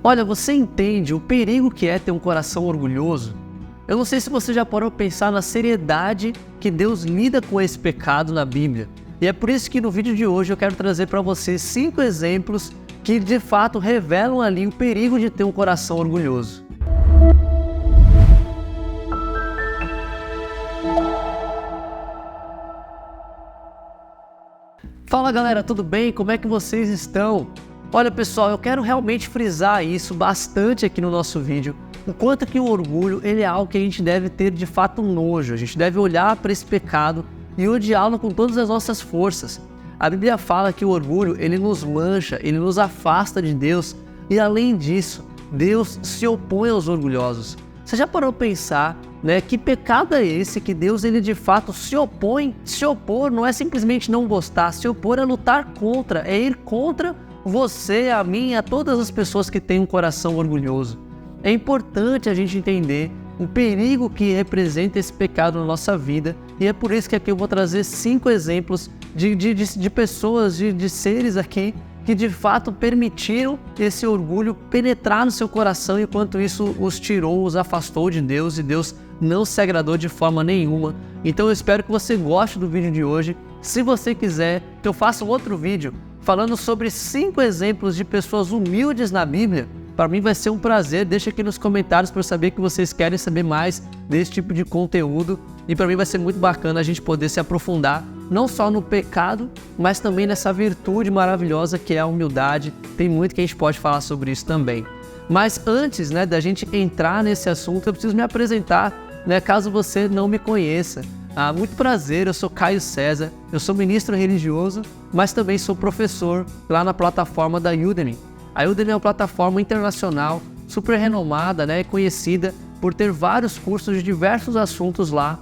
Olha, você entende o perigo que é ter um coração orgulhoso? Eu não sei se você já parou para pensar na seriedade que Deus lida com esse pecado na Bíblia. E é por isso que no vídeo de hoje eu quero trazer para você 5 exemplos que de fato revelam ali o perigo de ter um coração orgulhoso. Fala galera, tudo bem? Como é que vocês estão? Olha pessoal, eu quero realmente frisar isso bastante aqui no nosso vídeo, o quanto que o orgulho ele é algo que a gente deve ter de fato nojo, a gente deve olhar para esse pecado e odiá-lo com todas as nossas forças. A Bíblia fala que o orgulho ele nos mancha, ele nos afasta de Deus e além disso, Deus se opõe aos orgulhosos. Você já parou para pensar, que pecado é esse que Deus ele de fato se opõe? Se opor não é simplesmente não gostar, se opor é lutar contra, é ir contra você, a mim, a todas as pessoas que têm um coração orgulhoso. É importante a gente entender o perigo que representa esse pecado na nossa vida e é por isso que aqui eu vou trazer 5 exemplos de pessoas, de seres aqui que de fato permitiram esse orgulho penetrar no seu coração enquanto isso os tirou, os afastou de Deus e Deus não se agradou de forma nenhuma. Então eu espero que você goste do vídeo de hoje. Se você quiser que eu faça um outro vídeo falando sobre 5 exemplos de pessoas humildes na Bíblia, para mim vai ser um prazer. Deixa aqui nos comentários para eu saber que vocês querem saber mais desse tipo de conteúdo. E para mim vai ser muito bacana a gente poder se aprofundar, não só no pecado, mas também nessa virtude maravilhosa que é a humildade. Tem muito que a gente pode falar sobre isso também. Mas antes da gente entrar nesse assunto, eu preciso me apresentar, caso você não me conheça. Muito prazer, eu sou Caio César, eu sou ministro religioso, mas também sou professor lá na plataforma da Udemy. A Udemy é uma plataforma internacional, super renomada, conhecida por ter vários cursos de diversos assuntos lá,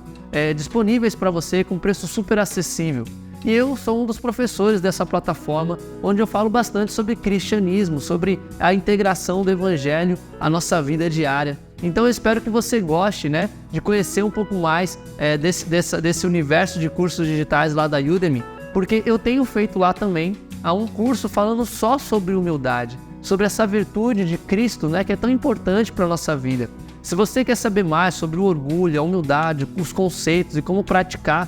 disponíveis para você com preço super acessível. E eu sou um dos professores dessa plataforma, onde eu falo bastante sobre cristianismo, sobre a integração do evangelho à nossa vida diária. Então eu espero que você goste de conhecer um pouco mais desse universo de cursos digitais lá da Udemy, porque eu tenho feito lá também um curso falando só sobre humildade, sobre essa virtude de Cristo que é tão importante para a nossa vida. Se você quer saber mais sobre o orgulho, a humildade, os conceitos e como praticar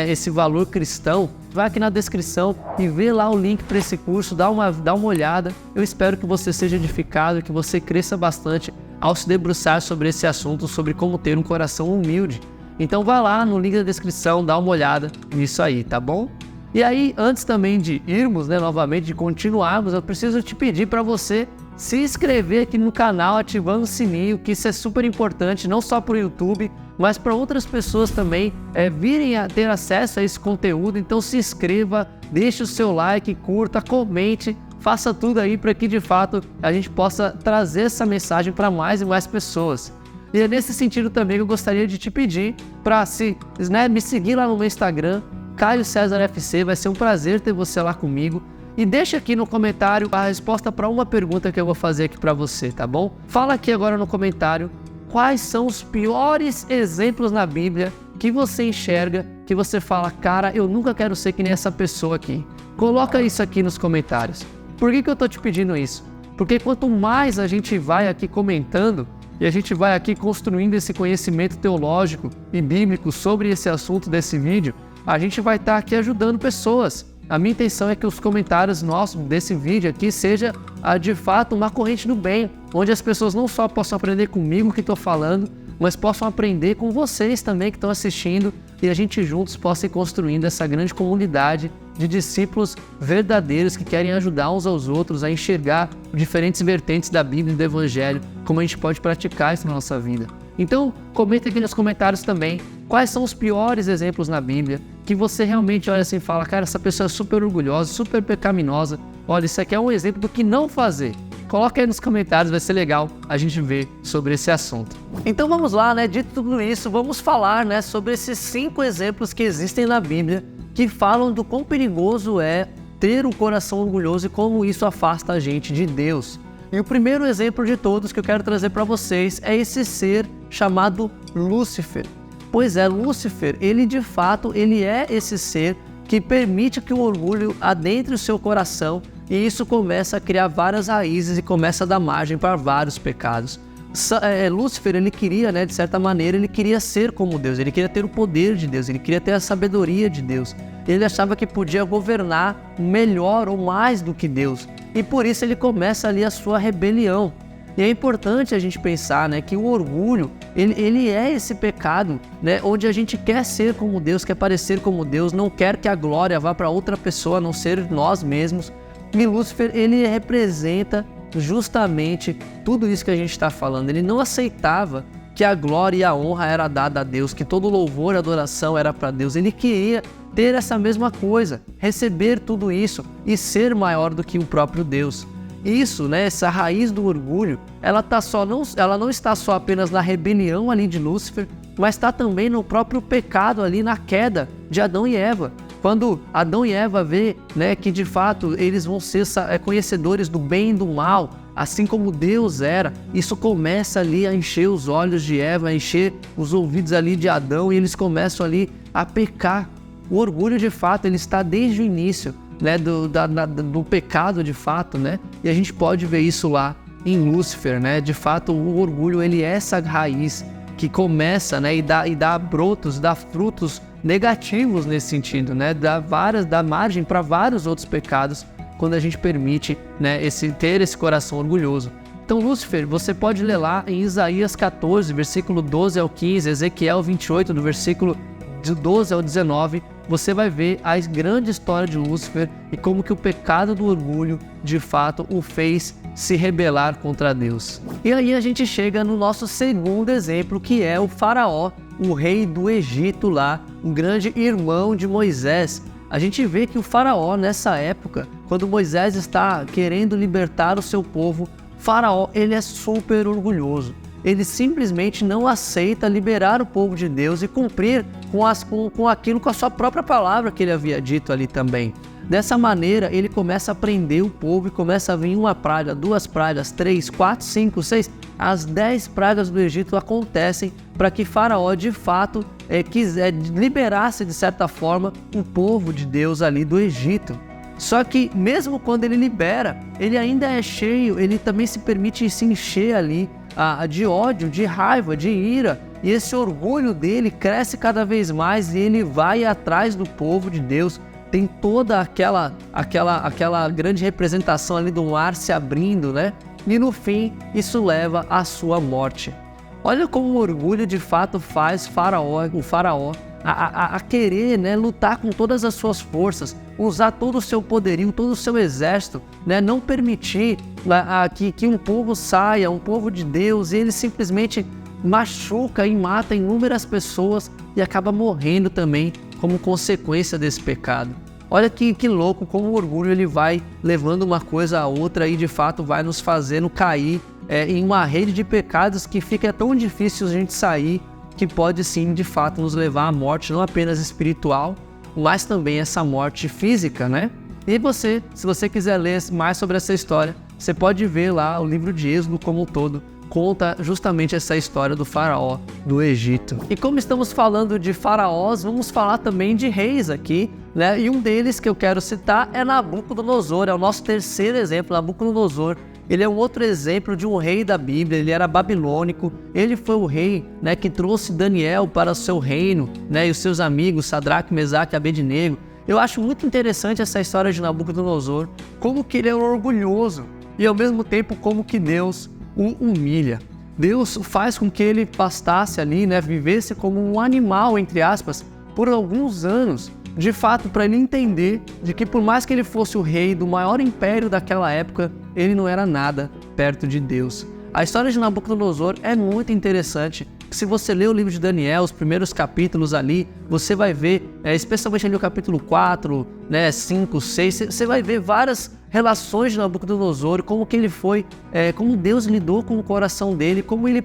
esse valor cristão, vai aqui na descrição e vê lá o link para esse curso, dá uma olhada. Eu espero que você seja edificado e que você cresça bastante ao se debruçar sobre esse assunto, sobre como ter um coração humilde. Então vai lá no link da descrição, dá uma olhada nisso aí, tá bom? E aí, antes também de irmos, novamente, de continuarmos, eu preciso te pedir para você se inscrever aqui no canal, ativando o sininho, que isso é super importante, não só para o YouTube, mas para outras pessoas também virem a ter acesso a esse conteúdo. Então se inscreva, deixe o seu like, curta, comente, faça tudo aí para que de fato a gente possa trazer essa mensagem para mais e mais pessoas. E é nesse sentido também que eu gostaria de te pedir para me seguir lá no meu Instagram, Caio César FC, vai ser um prazer ter você lá comigo. E deixa aqui no comentário a resposta para uma pergunta que eu vou fazer aqui para você, tá bom? Fala aqui agora no comentário quais são os piores exemplos na Bíblia que você enxerga, que você fala, cara, eu nunca quero ser que nem essa pessoa aqui. Coloca isso aqui nos comentários. Por que eu tô te pedindo isso? Porque quanto mais a gente vai aqui comentando e a gente vai aqui construindo esse conhecimento teológico e bíblico sobre esse assunto desse vídeo, a gente vai estar aqui ajudando pessoas. A minha intenção é que os comentários nossos desse vídeo aqui seja de fato uma corrente do bem, onde as pessoas não só possam aprender comigo que estou falando, mas possam aprender com vocês também que estão assistindo e a gente juntos possa ir construindo essa grande comunidade de discípulos verdadeiros que querem ajudar uns aos outros a enxergar diferentes vertentes da Bíblia e do Evangelho, como a gente pode praticar isso na nossa vida. Então, comenta aqui nos comentários também quais são os piores exemplos na Bíblia que você realmente olha assim e fala, cara, essa pessoa é super orgulhosa, super pecaminosa, olha, isso aqui é um exemplo do que não fazer. Coloca aí nos comentários, vai ser legal a gente ver sobre esse assunto. Então vamos lá, dito tudo isso, vamos falar sobre esses 5 exemplos que existem na Bíblia que falam do quão perigoso é ter um coração orgulhoso e como isso afasta a gente de Deus. E o primeiro exemplo de todos que eu quero trazer para vocês é esse ser chamado Lúcifer. Pois é, Lúcifer, ele de fato, ele é esse ser que permite que o orgulho adentre o seu coração e isso começa a criar várias raízes e começa a dar margem para vários pecados. Lúcifer, ele queria, né, de certa maneira, ele queria ser como Deus, ele queria ter o poder de Deus, ele queria ter a sabedoria de Deus. Ele achava que podia governar melhor ou mais do que Deus, e por isso ele começa ali a sua rebelião. E é importante a gente pensar, né, que o orgulho, ele é esse pecado, né, onde a gente quer ser como Deus, quer parecer como Deus, não quer que a glória vá para outra pessoa, a não ser nós mesmos. E Lúcifer, ele representa justamente tudo isso que a gente está falando. Ele não aceitava que a glória e a honra era dada a Deus, que todo louvor e adoração era para Deus. Ele queria ter essa mesma coisa, receber tudo isso e ser maior do que o próprio Deus. Isso, né, essa raiz do orgulho, ela não está só apenas na rebelião ali de Lúcifer, mas está também no próprio pecado ali, na queda de Adão e Eva. Quando Adão e Eva vê, né, que de fato eles vão ser conhecedores do bem e do mal, assim como Deus era, isso começa ali a encher os olhos de Eva, a encher os ouvidos ali de Adão, e eles começam ali a pecar. O orgulho, de fato, ele está desde o início, né, do pecado, de fato, né? E a gente pode ver isso lá em Lúcifer, né? De fato, o orgulho, ele é essa raiz que começa, né, e dá brotos, dá frutos negativos nesse sentido, né? Dá margem para vários outros pecados quando a gente permite, né, ter esse coração orgulhoso. Então, Lúcifer, você pode ler lá em Isaías 14, versículo 12 ao 15, Ezequiel 28, do versículo de 12 ao 19, você vai ver a grande história de Lúcifer e como que o pecado do orgulho, de fato, o fez se rebelar contra Deus. E aí a gente chega no nosso segundo exemplo, que é o Faraó, o rei do Egito lá, o grande irmão de Moisés. A gente vê que o Faraó, nessa época, quando Moisés está querendo libertar o seu povo, Faraó, ele é super orgulhoso. Ele simplesmente não aceita liberar o povo de Deus e cumprir com aquilo, com a sua própria palavra que ele havia dito ali também. Dessa maneira, ele começa a prender o povo e começa a vir uma praga, 2 pragas, 3, 4, 5, 6, as 10 pragas do Egito acontecem para que Faraó, de fato, liberasse, de certa forma, o povo de Deus ali do Egito. Só que mesmo quando ele libera, ele ainda é cheio, ele também se permite se encher ali de ódio, de raiva, de ira, e esse orgulho dele cresce cada vez mais e ele vai atrás do povo de Deus. Tem toda aquela grande representação ali do mar se abrindo, né? E no fim, isso leva à sua morte. Olha como o orgulho de fato faz o faraó a querer, né, lutar com todas as suas forças, usar todo o seu poderio, todo o seu exército, né, não permitir que um povo saia, um povo de Deus, e ele simplesmente machuca e mata inúmeras pessoas e acaba morrendo também como consequência desse pecado. Olha que louco como o orgulho ele vai levando uma coisa a outra e de fato vai nos fazendo cair em uma rede de pecados que fica tão difícil a gente sair, que pode sim de fato nos levar à morte, não apenas espiritual, mas também essa morte física, né? E se você quiser ler mais sobre essa história, você pode ver lá o livro de Êxodo como um todo, conta justamente essa história do faraó do Egito. E como estamos falando de faraós, vamos falar também de reis aqui, né? E um deles que eu quero citar é Nabucodonosor, é o nosso terceiro exemplo, Nabucodonosor. Ele é um outro exemplo de um rei da Bíblia, ele era babilônico, ele foi o rei, né, que trouxe Daniel para o seu reino, né, e os seus amigos Sadraque, Mesaque e Abednego. Eu acho muito interessante essa história de Nabucodonosor, como que ele é orgulhoso e ao mesmo tempo como que Deus o humilha. Deus faz com que ele pastasse ali, né, vivesse como um animal, entre aspas, por alguns anos, de fato, para ele entender de que por mais que ele fosse o rei do maior império daquela época, ele não era nada perto de Deus. A história de Nabucodonosor é muito interessante. Se você ler o livro de Daniel, os primeiros capítulos ali, você vai ver, especialmente ali o capítulo 4, né, 5, 6, você vai ver várias relações de Nabucodonosor, como que ele foi, como Deus lidou com o coração dele, como ele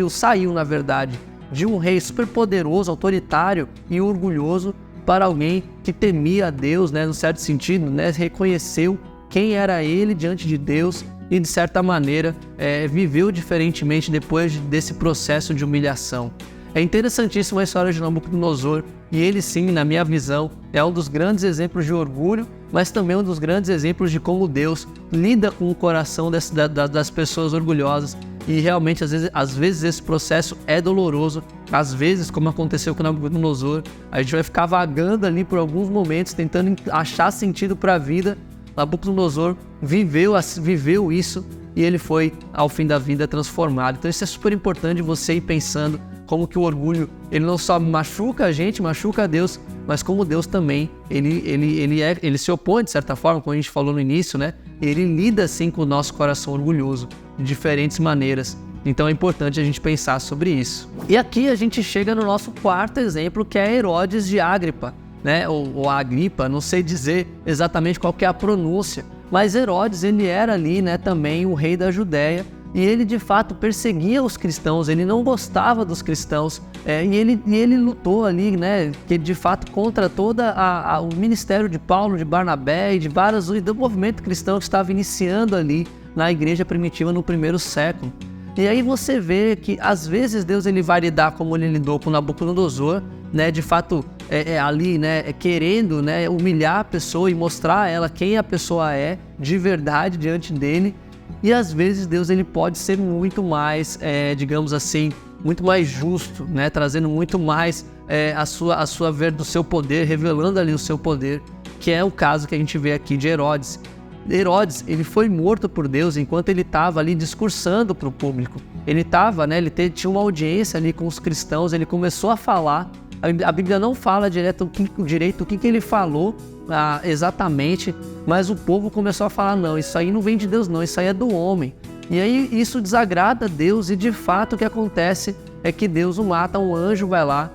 saiu na verdade, de um rei super poderoso, autoritário e orgulhoso, para alguém que temia a Deus, né, no certo sentido, né, reconheceu quem era ele diante de Deus e, de certa maneira, viveu diferentemente depois desse processo de humilhação. É interessantíssima a história de Nabucodonosor e ele sim, na minha visão, é um dos grandes exemplos de orgulho mas também um dos grandes exemplos de como Deus lida com o coração das pessoas orgulhosas. E realmente, às vezes esse processo é doloroso. Às vezes, como aconteceu com Nabucodonosor, a gente vai ficar vagando ali por alguns momentos, tentando achar sentido para a vida. Nabucodonosor viveu isso e ele foi, ao fim da vida, transformado. Então isso é super importante você ir pensando como que o orgulho, ele não só machuca a gente, machuca a Deus, mas como Deus também, ele se opõe de certa forma, como a gente falou no início, né? Ele lida assim com o nosso coração orgulhoso, de diferentes maneiras. Então é importante a gente pensar sobre isso. E aqui a gente chega no nosso quarto exemplo, que é Herodes de Agripa, né? Ou Agripa, não sei dizer exatamente qual que é a pronúncia, mas Herodes, ele era ali, né, também o rei da Judéia, e ele de fato perseguia os cristãos, ele não gostava dos cristãos, e ele lutou ali, né, que de fato contra todo o ministério de Paulo, de Barnabé e do movimento cristão que estava iniciando ali na igreja primitiva no primeiro século. E aí você vê que às vezes Deus ele vai lidar como ele lidou com Nabucodonosor, né, de fato ali, né, querendo, né, humilhar a pessoa e mostrar a ela quem a pessoa é de verdade diante dele. E às vezes Deus ele pode ser muito mais, digamos assim, muito mais justo, né, trazendo muito mais do seu poder, revelando ali o seu poder, que é o caso que a gente vê aqui de Herodes. Herodes, ele foi morto por Deus enquanto ele estava ali discursando para o público. Ele estava, né, tinha uma audiência ali com os cristãos, ele começou a falar. A Bíblia não fala direito o que ele falou exatamente, mas o povo começou a falar, não, isso aí não vem de Deus não, isso aí é do homem. E aí isso desagrada a Deus e de fato o que acontece é que Deus o mata, um anjo vai lá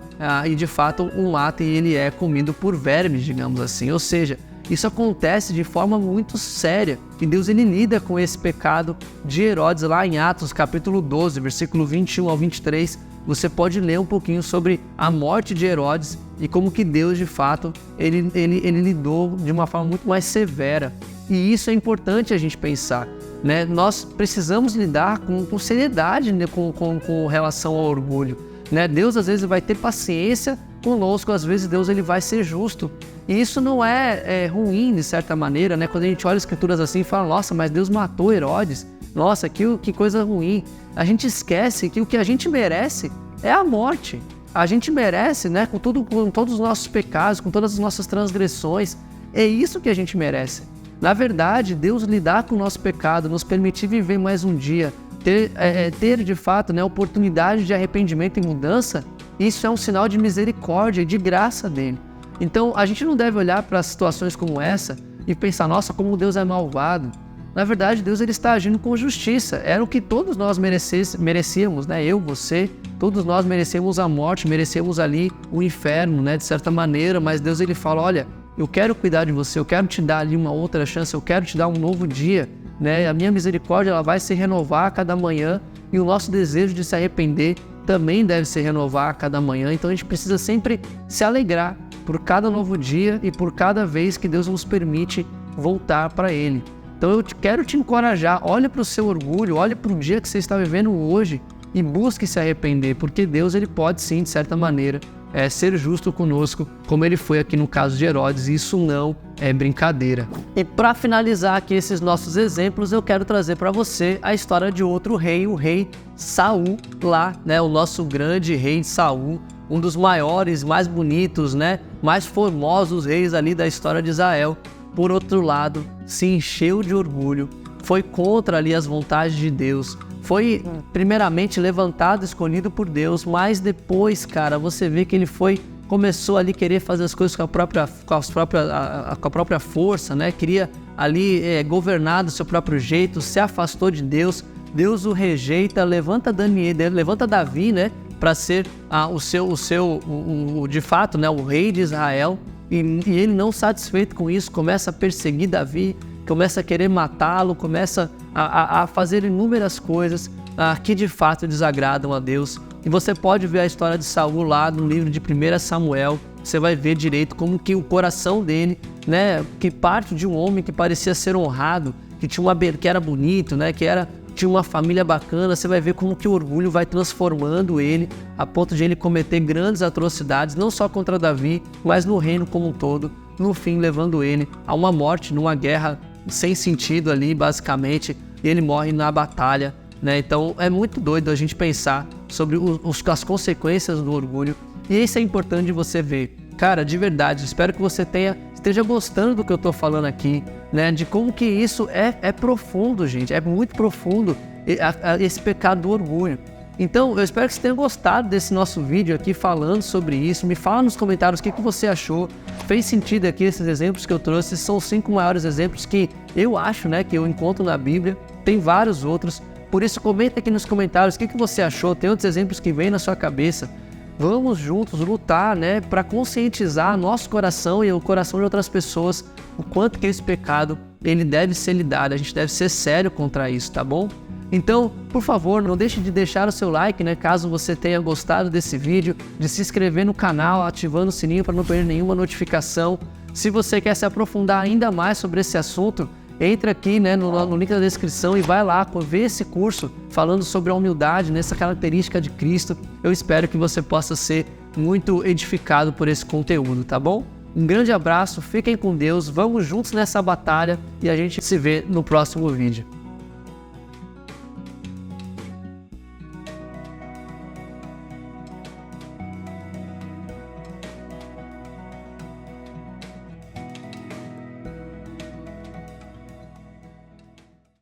e de fato o mata e ele é comido por vermes, digamos assim. Ou seja, isso acontece de forma muito séria e Deus ele lida com esse pecado de Herodes lá em Atos capítulo 12, versículo 21 ao 23. Você pode ler um pouquinho sobre a morte de Herodes e como que Deus de fato ele lidou de uma forma muito mais severa. E isso é importante a gente pensar, né? Nós precisamos lidar com seriedade, né, com relação ao orgulho, né? Deus às vezes vai ter paciência conosco, às vezes Deus ele vai ser justo. E isso não é ruim de certa maneira, né? Quando a gente olha as escrituras assim e fala, nossa, mas Deus matou Herodes, nossa, que coisa ruim. A gente esquece que o que a gente merece é a morte. A gente merece, né, com todos os nossos pecados, com todas as nossas transgressões, é isso que a gente merece. Na verdade, Deus lidar com o nosso pecado, nos permitir viver mais um dia, ter de fato, né, oportunidade de arrependimento e mudança, isso é um sinal de misericórdia e de graça dele. Então, a gente não deve olhar para situações como essa e pensar, nossa, como Deus é malvado. Na verdade, Deus ele está agindo com justiça. Era o que todos nós merecíamos, né? Eu, você, todos nós merecemos a morte, merecemos ali o inferno, né? De certa maneira, mas Deus ele fala, olha, eu quero cuidar de você, eu quero te dar ali uma outra chance, eu quero te dar um novo dia, né? A minha misericórdia ela vai se renovar a cada manhã e o nosso desejo de se arrepender também deve se renovar a cada manhã. Então a gente precisa sempre se alegrar por cada novo dia e por cada vez que Deus nos permite voltar para Ele. Então eu quero te encorajar, olhe para o seu orgulho, olhe para o dia que você está vivendo hoje e busque se arrepender, porque Deus ele pode sim, de certa maneira, ser justo conosco, como ele foi aqui no caso de Herodes, e isso não é brincadeira. E para finalizar aqui esses nossos exemplos, eu quero trazer para você a história de outro rei, o rei Saul, lá, né, o nosso grande rei Saul, um dos maiores, mais bonitos, né, mais formosos reis ali da história de Israel. Por outro lado, se encheu de orgulho, foi contra ali as vontades de Deus, foi primeiramente levantado, escolhido por Deus, mas depois, cara, você vê que ele começou ali querer fazer as coisas com a própria força, né? Queria ali governar do seu próprio jeito, se afastou de Deus, Deus o rejeita, levanta Davi, né? Para ser de fato, né? O rei de Israel. E ele não satisfeito com isso, começa a perseguir Davi, começa a querer matá-lo, começa a fazer inúmeras coisas que de fato desagradam a Deus. E você pode ver a história de Saul lá no livro de 1 Samuel, você vai ver direito como que o coração dele, né, que parte de um homem que parecia ser honrado, que era bonito, né, tinha uma família bacana, você vai ver como que o orgulho vai transformando ele, a ponto de ele cometer grandes atrocidades, não só contra Davi, mas no reino como um todo. no fim levando ele a uma morte, numa guerra sem sentido ali, basicamente, e ele morre na batalha, né? Então é muito doido a gente pensar sobre as consequências do orgulho, e isso é importante de você ver. Cara, de verdade, espero que você esteja gostando do que eu tô falando aqui, né? De como que isso é profundo, gente, é muito profundo esse pecado do orgulho. Então, eu espero que você tenha gostado desse nosso vídeo aqui falando sobre isso. Me fala nos comentários o que você achou. Fez sentido aqui esses exemplos que eu trouxe? São 5 maiores exemplos que eu acho, né, que eu encontro na Bíblia. Tem vários outros. Por isso, comenta aqui nos comentários o que você achou. Tem outros exemplos que vêm na sua cabeça. Vamos juntos lutar, né, para conscientizar nosso coração e o coração de outras pessoas o quanto que esse pecado ele deve ser lidado. A gente deve ser sério contra isso, tá bom? Então, por favor, não deixe de deixar o seu like, né, caso você tenha gostado desse vídeo, de se inscrever no canal, ativando o sininho para não perder nenhuma notificação. Se você quer se aprofundar ainda mais sobre esse assunto, entra aqui, né, no link da descrição e vai lá ver esse curso falando sobre a humildade, nessa característica de Cristo. Eu espero que você possa ser muito edificado por esse conteúdo, tá bom? Um grande abraço, fiquem com Deus, vamos juntos nessa batalha e a gente se vê no próximo vídeo.